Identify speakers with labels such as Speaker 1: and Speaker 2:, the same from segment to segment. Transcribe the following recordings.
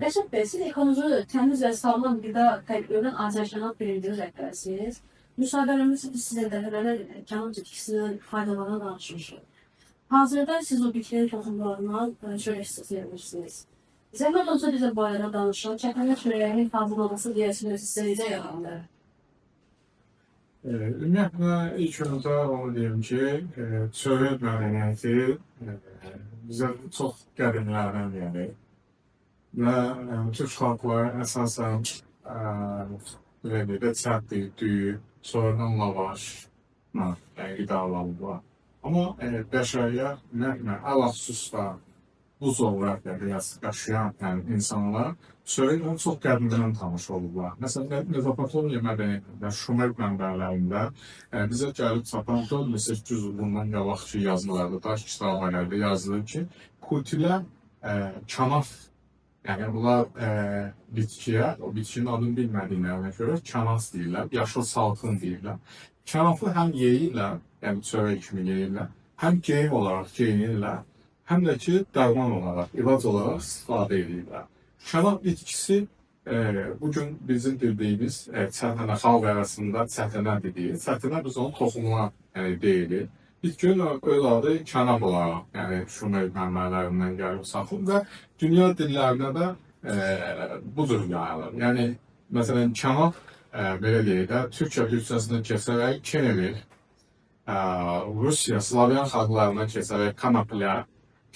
Speaker 1: Rəşad bəy, siz ekoloji təmiz və sağlam qida tədbirindən Azərbaycana birinci rəhbərsiniz. Müsahibələrimiz sizə dəfələrlə kənan bitkisindən faydalarına danışmışıq. Hazırda siz o bitkilərin toxumlarından çörək istəyirsiniz. Zəhmət olsa bizə bu arada danışın. Çəpəndə çörəyinin hazırlaması deyəsiniz sizə necə yarandı?
Speaker 2: Ümumiyyətlə, ilk öncə onu deyim ki, çörək mədəniyyəti bizə çox qədimlərdən gəlir. Və Türk xalqları əsasən reseptdir, düyü, sonradan lavaşla qidalanırlar. Amma bəşəriyyət ümumiyyətlə, əl-xüsusda bu zoğrafiyada yaşayan insanlar çörəklə çox qədimdən tanış olurlar. Məsələn, Mesopotamiya mədəniyyətində, Şumer mənbələrində bizə gəlib çatan 4800 bundan qabaqki yazılarda, daş kitabələrdə yazılır ki, Kutilər kanaf, yəni bunlar bitkiyə, o bitkinin adını bilmədiyinə görə kanaf deyirlər, yaşıl salxım deyirlər. Kanafı həm yeyirlər, yəni çörək kimi yeyirlər, həm geyim olaraq geyinirlər, həm də ki, dərman olaraq, ilac olaraq istifadə edirlər. Kanaf bitkisi bugün bizim bildiyimiz çətənə, xalq arasında çətənə deyilir. Çətənə biz onun toxumuna deyilir. Bitkinin öz adı kanaf olaraq, yəni Şumer mənbələrindən gəlib saxım və dünya dillərinə də bu cür yayılır. Yəni, məsələn, kanaf, belə deyək də, Türkçə türkçəsindən keçərək kenevir, Rusiya, Slavyan xalqlarından keçərək kanapля,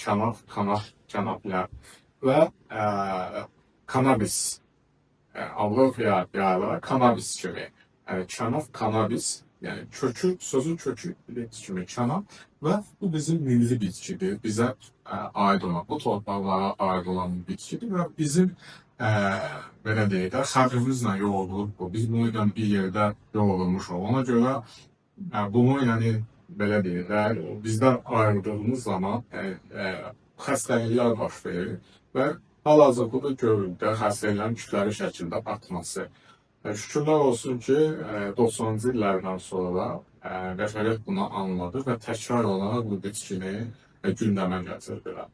Speaker 2: kanapля və kanabis, Avropaya yayılaraq kanabis kimi. Yəni, kanaf, kanabis, yəni kökü, sözün kökü kimi kanaf və bu bizim milli bitkidir, bizə aid olan, bu torpaqlara aid olan bitkidir və bizim, belə deyək də, xərcimizlə yoğrulub bu, biz bunu bir yerdə yoğrulmuşuq. Ona görə bunu, yəni, belə deyək də, bizdən ayrıldığımız zaman xəstəliklər baş verir və hal-hazırda da görülür xəstəliklərin kütləvi şəkildə artması. Şükürlər olsun ki, 90-cı illərdən sonra bəşəriyyət bunu anladı və təkrar olaraq bu bitkini gündəmə gətirdilər.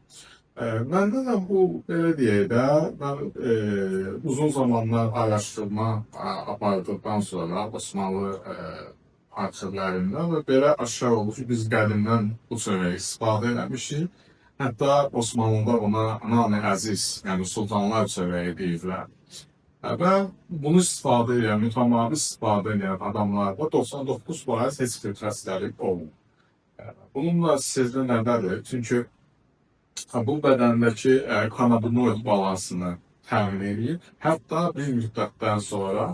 Speaker 2: Məndə də bu, belə deyək də, mən uzun zamanlar araşdırma apardıqdan sonra Osmanlı arxivlərində və belə aşkar oldu ki, biz qədimdən bu çörəyi istifadə eləmişik. Hətta Osmanlıda buna Nami Əziz, yəni sultanlar çörəyi deyirlər. Və bunu istifadə edən, mütəmadi istifadə edən adamlarda 99% heç bir xəstəlik olmur. Bununla sizdə nədədir? Çünki bu bədəndəki kanabinoid balansını təmin edir. Hətta bir müddətdən sonra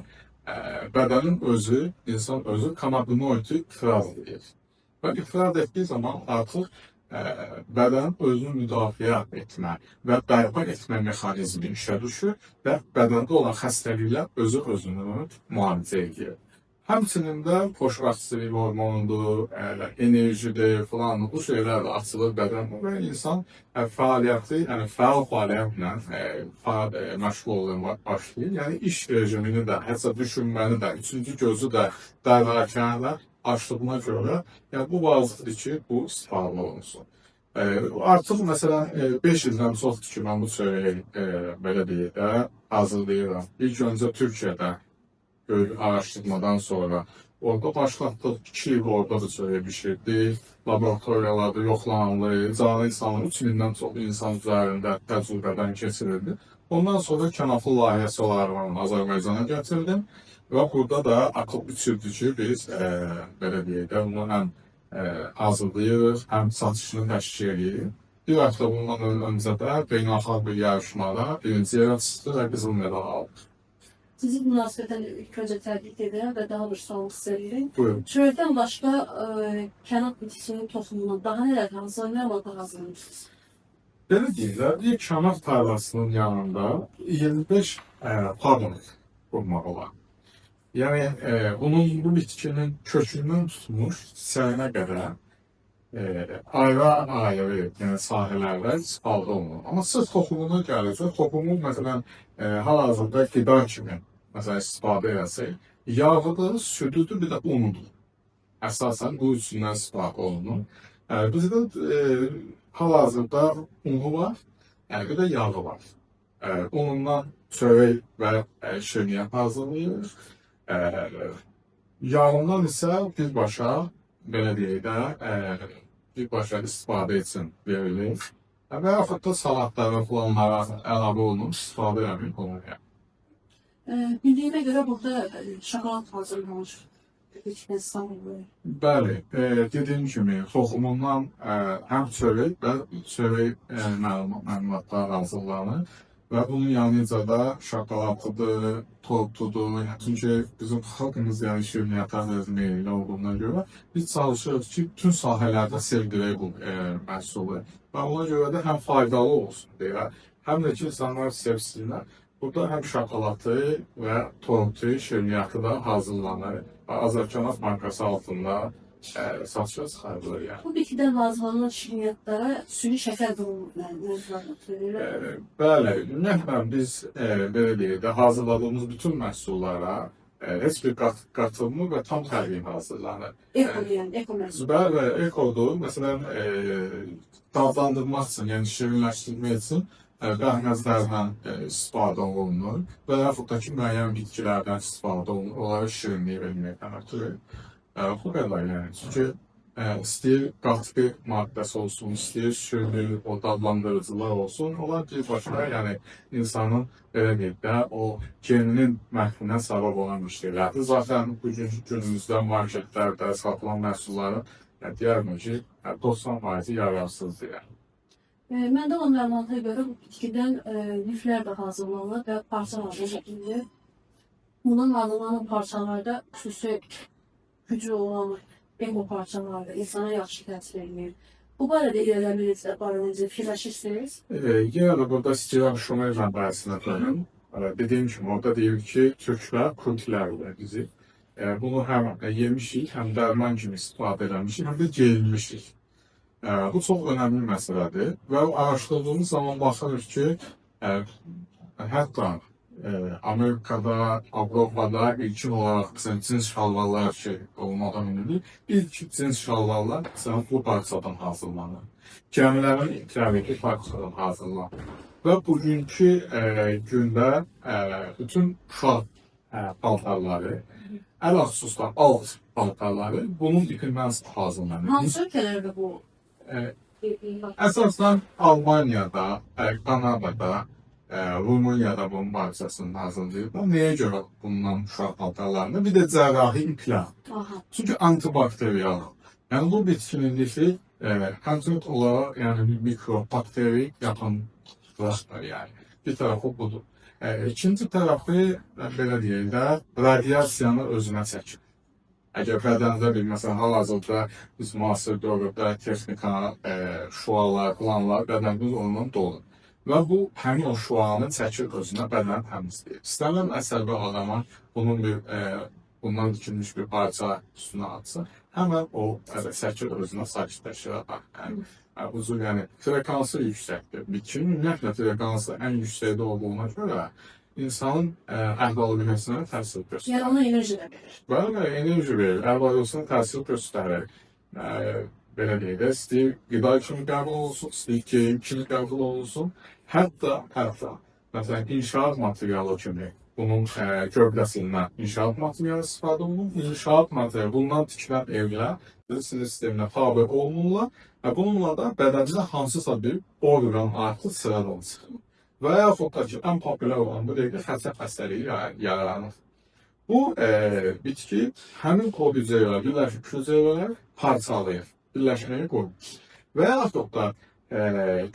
Speaker 2: bədenin özü, insan özü kanabinoidi ifraz edir. Və ifraz etdiyi zaman artıq bədən özünü müdafiə etmə və bərpa etmə mexanizmi işə düşür və bədəndə olan xəstəliklər özünü müalicə edir. Həmçinin də xoşbəxtçilik hormonudur, enerjidir filan, bu şeylər də açılır bədənə və insan fəaliyyəti, yəni fəal fəaliyyətlə məşğul olmağa başlayır. Yəni iş rejimini də, hətta düşünməni də, üçüncü gözü də dərrakəni açdığına görə, yəni bu vazifədir ki, bu istifadə olunsun. Artıq məsələn 5 ildən çoxdur ki, mən bu çörəyi belə deyək də hazırlayıram. İlk öncə Türkiyədə araşdırmadan sonra orada başlatdıq, 2 il orada da çörək bişirdik, laboratoriyalarda yoxlanılır, canlı insanlar 3000-dən çox insan üzərində təcrübədən keçirildi. Ondan sonra kanaflı layihəsi olaraq Azərbaycana gətirdim və burada da akıl biçirdi ki, biz belə deyək də, bunu həm hazırlayırıq, həm satışını təşkil edirik. Bir həftə bundan öncə də beynəlxalq bir yarışmada birinci yerə çıxdı və qızıl medal aldıq.
Speaker 1: Sizi münasibətən ilk öncə təbrik edirəm və daha bir sual istəyirəm.
Speaker 2: Buyurun.
Speaker 1: Çörəkdən başqa kanaf bitkisinin toxumundan daha nələr hazırlamışsınız?
Speaker 2: Belə deyirlər, bir kanaf tarlasının yanında 25 pardon qurmaq olar. Yəni, bu bitkinin kökündən tutmuş çiçəyinə qədər ayrı-ayrı sahələrdə istifadə olunur. Amma sırf toxumuna gəlir, toxumu məsələn hal-hazırda qida kimi istifadə eləsək, yağıdır, südüdür, bir də unudur. Əsasən bu üçündən istifadə olunur. Bizdə hal-hazırda unu var, bir də yağı var. Onundan çörək və şirniyyat hazırlayır. E, Yağından isə birbaşa, belə deyək də, birbaşa istifadə üçün verilir. Və yaxud da salatlara, planlara əlavə olunub istifadə edilir oluyor.
Speaker 1: Bildiyimə görə burada şokolad hazırlanır. İçində salınır.
Speaker 2: Bəli, dediyim kimi toxumundan həm çörək və çörək məlumatlar hazırlanır və bunun yanıca da şokoladıdır, tortudur. Çünki bizim xalqımız yəni şirniyyata meyilli olduğuna görə biz çalışırıq ki, bütün sahələrdə sevdirək bu məhsulu və ona görə də həm faydalı olsun deyə, həm də ki, insanlar sevsinlər. Burada həm şokoladı və tortu, şirniyyatı da hazırlanır. Azərbaycan markası altında satışa çıxarılır yəni.
Speaker 1: Bu bitkidən hazırlanan şirniyyatlara süni şəkər qurulur.
Speaker 2: Bəli, ümumiyyətlə biz belə deyək də hazırladığımız bütün məhsullara heç bir qatılmı və tam təbii hazırlanır.
Speaker 1: Eko yəni, eko məhsul.
Speaker 2: Bəli, ekodur. Məsələn, dadlandırmaq üçün, yəni şirinləşdirmək üçün bəhməzlərdən istifadə olunur və yaxud da ki, müəyyən bitkilərdən istifadə olunur. Onları şirinliyi verməkdən ötürü. Bu qədər yəni. Çünki istəyir qatqı maddəsi olsun, istəyir şirinlik, o dadlandırıcılar olsun. Onlar birbaşa yəni insanın belə deyək də o geninin məhvinə səbəb olan bir şeylərdir. Zaten bugünkü günümüzdə marketlərdə satılan məhsulların deyərəm ki, 90% yararsızdır yəni.
Speaker 1: Məndə olan məlumata görə bu bitkidən liflər də hazırlanır və parça hazırlanır. Bundan hazırlanan parçalarda xüsusi gücü olan eko parçalarda insana yaxşı təsir edir. Bu barədə irəliləməyinizdə barənizə fikirləşirsiniz?
Speaker 2: Yenə də burada istəyirəm Şumerlə bəhsini qoyum. Dediyim kimi, orada deyir ki, türklər kurtlərlə bizi. Bunu həm yemişik, həm dərman kimi istifadə eləmişik, həm də geyinmişik. Bu çox önəmli məsələdir və araşdırdığımız zaman baxırıq ki, hətta Amerikada, Avropada ilkin olaraq cins şalvarlar olmadan ünlüdür. İlk cins şalvarlar bu parçadan hazırlanır. Gəmilərin inkirabeti parçadan hazırlanır. Və bugünkü gündə bütün uşaq paltarları, ələlxüsusda alt paltarları bunun ipindən hazırlanır.
Speaker 1: Hansı ölkələrdə bu?
Speaker 2: Əsasən Almaniyada, Kanadada, Rumuniyada bunun parçasını hazırlayırlar. Nəyə görə bundan uşaq paltarlarında? Bir də cərrahi iplər. Çünki antibakteriyal. Yəni bu bitkinin lifi konkret olaraq yəni mikrobakteri yaxınlaşdır yəni. Bir tərəfi budur. İkinci tərəfi belə deyək də radiasiyanı özünə çəkir. Əgər bədəndə bir, məsələn, hal-hazırda biz müasir dövrdə texnika, şüalar, planlar, bədənimiz ondan dolur. Və bu, həmin o şüanı çəkir özünə, bədən təmizləyir. İstənilən əsəbi adama bundan dikilmiş bir parça üstünə atsa, həmən o çəkir özünə sakitləşir. Uzun, yəni, frekansı yüksəkdir. Bitkinin ümumiyyətlə frekansı ən yüksəkdə olduğuna görə insanın əhval-ruhiyyəsinə təsir göstərir.
Speaker 1: Yəni ona enerji də verir.
Speaker 2: Bəli, enerji verir, əhval-ruhiyyəsinə təsir göstərir. Belə deyək də, istəyir qida kimi qəbul olunsun, istəyir geyim kimi qəbul olunsun. Hətta, məsələn, inşaat materialı kimi bunun gövdəsindən inşaat materialı istifadə olunur. İnşaat materialı, bundan tikilən evlər sinir sisteminə tabi olunurlar və bununla da bədəndə hansısa bir orqan artıq sıradan çıxır. Və yaxud da ki, ən populyar olan bu dəqiqə xəsəf xəstəliyi yaralanır. Bu bitki həmin o hüceyrələr, birləşik hüceyrələr parçalayır, birləşməyə qoyur. Və yaxud da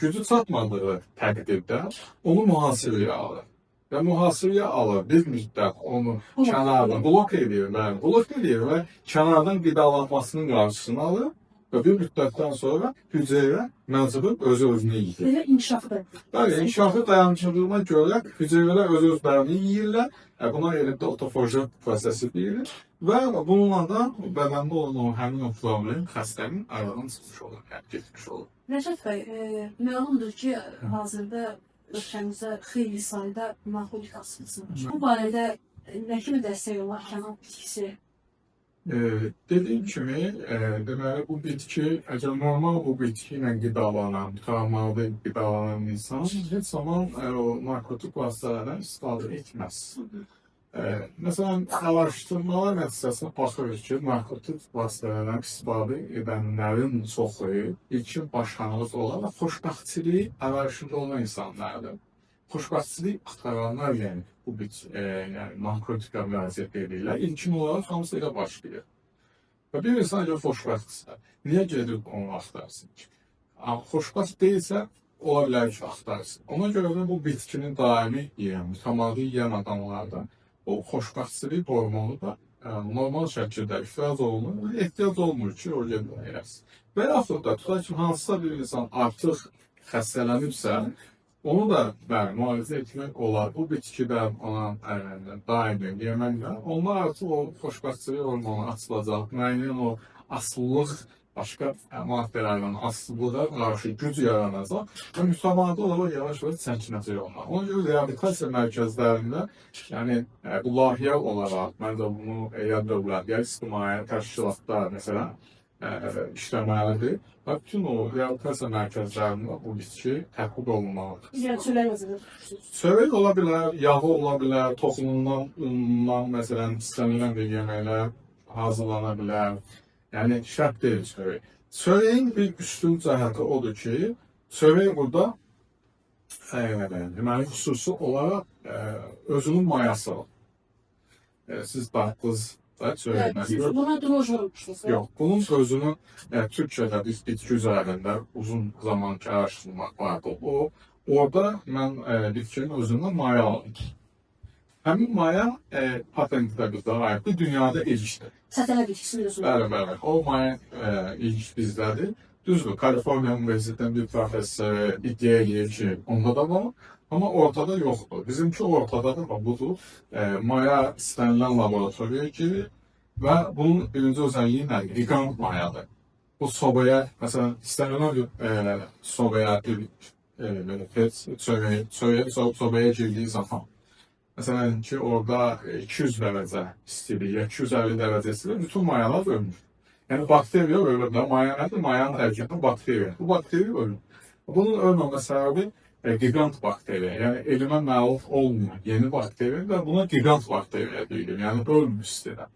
Speaker 2: gücü çatmadığı təqdirdə onu mühasirəyə alır. Və mühasirəyə alır, bir müddət onu kənardan blok edir və kənardan qidalanmasının qarşısını alır. Və bir müddətdən sonra hüceyrə məcbur özünü yiyir.
Speaker 1: Belə inkişafdır.
Speaker 2: Bəli, inkişafı dayanıcılığına görə hüceyrələr öz-özlərini yeyirlər. Buna elində otofaji prosesi deyilir. Və bununla da bədəndə olan həmin o problem xəstənin aradan çıxmış olur, getmiş olur.
Speaker 1: Rəcəb bəy, məlumdur ki, hazırda ölkəmizdə xeyli sayda narkotik hastası var. Bu barədə nə kimi dəstək olar kənar bitkisi
Speaker 2: Dediyim kimi, deməli bu bitki, əgər normal bu bitki ilə qidalanan, travmalı qidalanan insan heç zaman o narkotik vasitələrdən istifadə etməz. Məsələn, araşdırmalar nəticəsində baxırıq ki, narkotik vasitələrdən istifadə edənlərin çoxu ilkin başlanğıc olaraq xoşbəxtçilik arayışında olan insanlardır. Xoşbəxtçilik axtaranlar yəni bu yəni narkotika müraciət edirlər. İlkin olaraq hamısı elə başlayır. Və bir insan əgər xoşbəxtdirsə, niyə gedib onu axtarsın ki? Xoşbəxt deyilsə, ola bilər ki, axtarsın. Ona görə də bu bitkinin daimi yeyən, mütəmadi yeyən adamlarda o xoşbəxtçilik hormonu da normal şəkildə ifraz olunur, ehtiyac olmur ki, o gedilməyiləsin. Və yaxud da tutaq ki, hansısa bir insan artıq xəstələnibsə, onu da bəli, müalicə etmək olar. Bu bitkidən ona daimi yeməklə, onlar artıq o xoşbəxtçilik hormonu açılacaq, müəyyən o asılılıq, başqa maddələrdən asılılığa qarşı güc yaranacaq və mütəmadi olaraq yavaş-yavaş çəkinəcək onlar. Ona görə reabilitasiya mərkəzlərində, yəni bu layihə olaraq, mən də bunu ya dövlət, ya ictimai təşkilatlar, məsələn, işləməlidir. Və bütün o reabilitasiya mərkəzlərində bu bitki tətbiq olunmalıdır.
Speaker 1: Yəni çörək məsələn.
Speaker 2: Çörək ola bilər, yağı ola bilər, toxumundan, unundan, məsələn, istənilən bir yeməklər hazırlana bilər. Yəni şərt deyil çörək. Çörəyin bir üstün cəhəti odur ki, çörək burada deməli xüsusi olaraq özünün mayası var. Siz baxdınız da çörəkdən.
Speaker 1: Buna droj olmuşsunuz.
Speaker 2: Yox, bunun özünün Türkiyədə biz bitki üzərində uzun zamanki araşdırma vardı. Orada mən bitkinin özündən maya aldım. Həmin maya patentdə bizdə aiddir, dünyada ilkdir.
Speaker 1: Sətələ bitkisini diyorsunuz.
Speaker 2: Bəli. O maya ilk bizdədir. Düzdür, Kaliforniya Universitetindən bir professor iddia edir ki, onda da var. Amma ortada yoxdur. Bizimki ortadadır və budur. Maya istənilən laboratoriyaya girir və bunun birinci özelliyi nədir? Ligand mayadır. Bu sobaya, məsələn, istənilən sobaya sobaya girdiyi zaman, məsələn ki, orada 200 dərəcə istilik, ya 250 dərəcə istilik, bütün mayalar ölmür. Yəni bakteriya ölür də, maya nədir? Mayanın tərkibində bakteriya. Bu bakteriya ölür. Bunun ölməmə səbəbi gigant bakteriya, yəni elmə məlum olmayan yeni bakteriya və buna gigant bakteriya deyilir, yəni ölmür istəyirəm.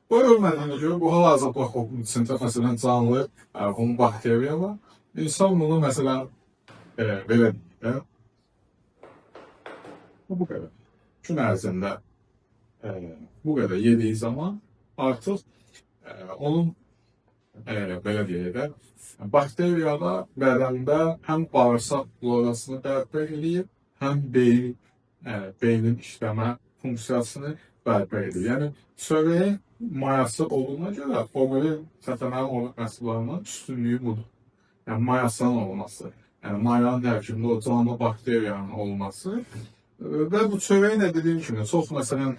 Speaker 2: Bu ölmədiyinə görə bu hal-hazırda içində məsələn canlı bunun bakteriya var. İnsan bunu məsələn belə deyir, bu qədər. Gün ərzində bu qədər yediyi zaman artıq onun belə deyək də, bakteriyada bədəndə həm bağırsaq florasını bərpa edir, həm beynin işləmə funksiyasını bərpa edir. Yəni çörəyin mayası olduğuna görə formülün təsəvvürün məhsullarının üstünlüyü budur. Yəni mayasının olması, yəni mayanın tərkibində o canlı bakteriyanın olması. Və bu çörəyi nə dediyim kimi, çox məsələn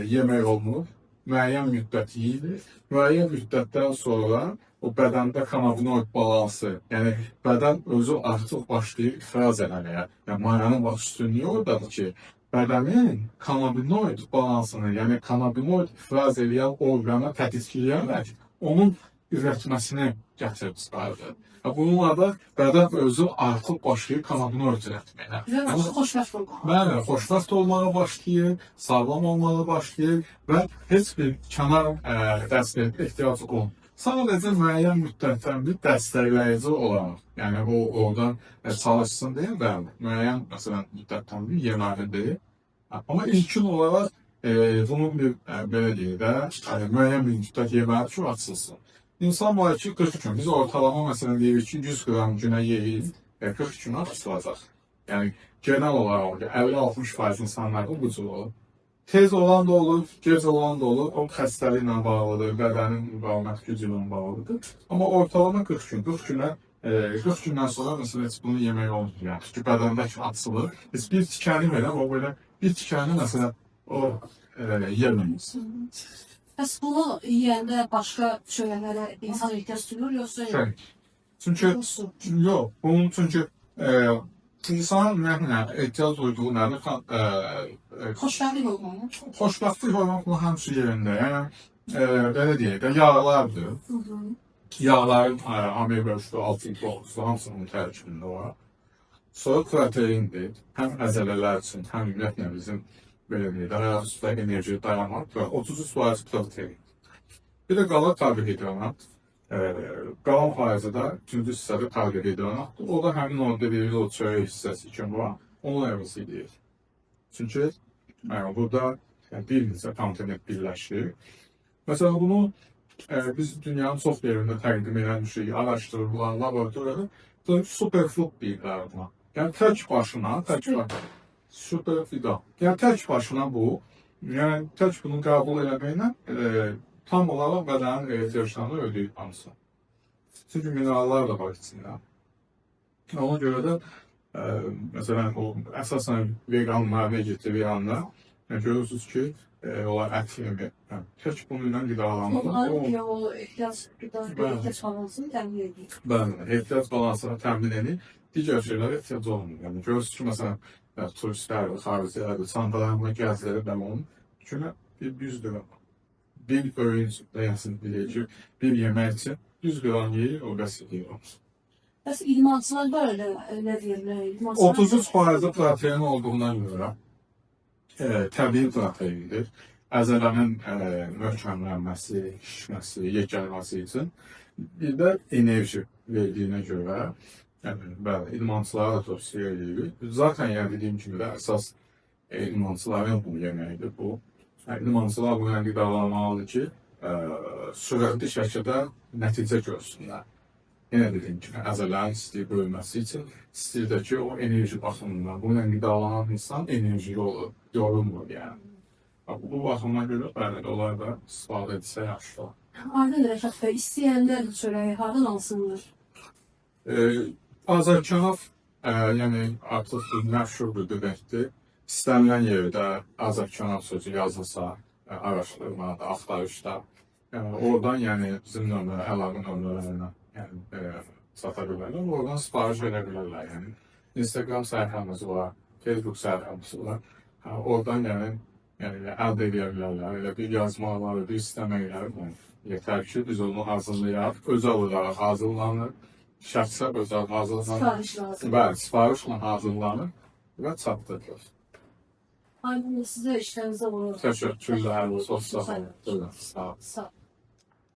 Speaker 2: yemək olunur, müəyyən müddət yeyilir, müəyyən müddətdən sonra o bədəndə kanabinoid balansı, yəni bədən özü artıq başlayır ifraz eləməyə. Yəni mayanın üstünlüyü oradadır ki, bədənin kanabinoid balansını, yəni kanabinoid ifraz eləyən orqana tətikləyərək onun ürətməsini gətirib çıxardır. Bununla da bədən özü artıq başlayır kanabinoid üretməyə.
Speaker 1: Yəni xoşbəxt olmağa.
Speaker 2: Bəli, xoşbəxt olmağa başlayır, sağlam olmağa başlayır və heç bir kənar dəstəyə ehtiyacı olmur. Sadəcə müəyyən müddətdən bir dəstəkləyici olaraq, yəni o oradan çalışsın deyə bəli, müəyyən məsələn müddətdən bir yeməlidir. Amma ilkin olaraq bunun bir belə deyək də, müəyyən bir müddət yeməli ki, açılsın. İnsan var ki, 40 gün, biz ortalama məsələn deyirik ki, 100 qram günə yeyir, 40 günə açılacaq. Yəni genel olaraq 50-60% insanlarda bu cür olur. Tez olan da olur, gec olan da olur, o xəstəliklə bağlıdır, bədənin müqavimət gücü ilə bağlıdır. Amma ortalama 40 gün, 40 gündən sonra məsələn heç bunu yemək olmur. Yəni çünki bədəndəki açılır. Biz bir tikəni belə, o belə bir tikəni məsələn o yeməyiz.
Speaker 1: Bəs bunu yiyəndə başqa çörəklərə insan ehtiyac duyur, yoxsa yox?
Speaker 2: Çünki, yox, bunun çünki insanın ümumiyyətlə ehtiyac duyduğu nədir?
Speaker 1: Xoşbəxtlik olmalı.
Speaker 2: Xoşbəxtlik olmaq bunun hamısı yerində. Yəni, Belə deyək də, yağlardır.
Speaker 1: Hı hı.
Speaker 2: Yağların omega 3'lü, 6'lı, 9'lu hamısının tərkibində var. Sonra proteindir. Həm əzələlər üçün, həm ümumiyyətlə bizim belə deyək də, ayaq üstə enerji dayanmaq və 33% protein. Bir də qalan karbohidrat. Qalan faizi də üçüncü hissədə karbohidratdır. O da həmin o dediğimiz o çörək hissəsi kimi var. Onun əvəzi deyil. Çünki burada bir neçə komponent birləşir. Mesela bunu biz dünyanın çox yerində təqdim edilmişik, araşdırılan laboratoriyada da superfood deyirlər buna. Yəni tək başına, superfood. Yəni tək başına bu, yəni tək bunu qəbul eləməklə tam olaraq bədənin ehtiyaclarını ödəyir hamısı. Çünki minerallar da var içində. Ona görə də məsələn o əsasən veganlar, vegetarianlar görürsünüz ki, onlar ət yemir. Tək bununla qidalanmalı.
Speaker 1: Onların o ehtiyac balansını təmin edir.
Speaker 2: Bəli, ehtiyac balansını təmin edir. Digər şeylərə ehtiyac olmur. Yəni görürsünüz ki, məsələn, turistlər, xaricilər, çantalarında gəziləri mən onun günə 100 gram. Bir öğün dayansın bilək ki, bir yemək üçün 100 gram yeyir, o bəs edir.
Speaker 1: Bəs idmançılar var elə deyirlər.
Speaker 2: 33% protein olduğundan görə təbii proteindir. Əzələnin möhkəmlənməsi, şişməsi, yekəlməsi üçün bir də enerji verdiyinə görə bəli, idmançılara da tövsiyə edirik. Zaten yəni dediyim kimi də əsas idmançıların bu yeməkdir bu. İdmançılar bu yəni qidalanmalıdır ki, sürətli şəkildə nəticə görsünlər. Yenə dediyim kimi, əzələrin istəyir bölməsi üçün istəyir də ki, o enerji baxımından bununla qidalanan insan enerji yorulmur yəni. Bu baxımdan görə bəli, onlar da istifadə etsə yaxşıdır.
Speaker 1: Aydın Rəşad bəy, istəyənlər çörəyi hardan alsınlar?
Speaker 2: Azərkənaf, yəni artıq məşhurdur deməkdir. İstənilən yerdə Azərkənaf sözü yazılsa, araşdırmada, axtarışda, oradan yəni bizim nömrə, əlaqə nömrələrinə sata bilərlər. Oradan sipariş verə bilərlər. Yəni Instagram səhifəmiz var, Facebook səhifəmiz var. Oradan yəni əldə edə bilərlər. Elə bir yazmaları, bir istəməkləri yetər ki, biz onu hazırlayaq, özəl olaraq hazırlanır. Şəxsə özəl hazırlanır.
Speaker 1: Sipariş lazım.
Speaker 2: Bəli, sifarişlə hazırlanır və çatdırılır.
Speaker 1: Aydın sizə işlərinizə olur.
Speaker 2: Təşəkkürlər, çox sağ olun. Sağ olun.
Speaker 1: Sağ olun.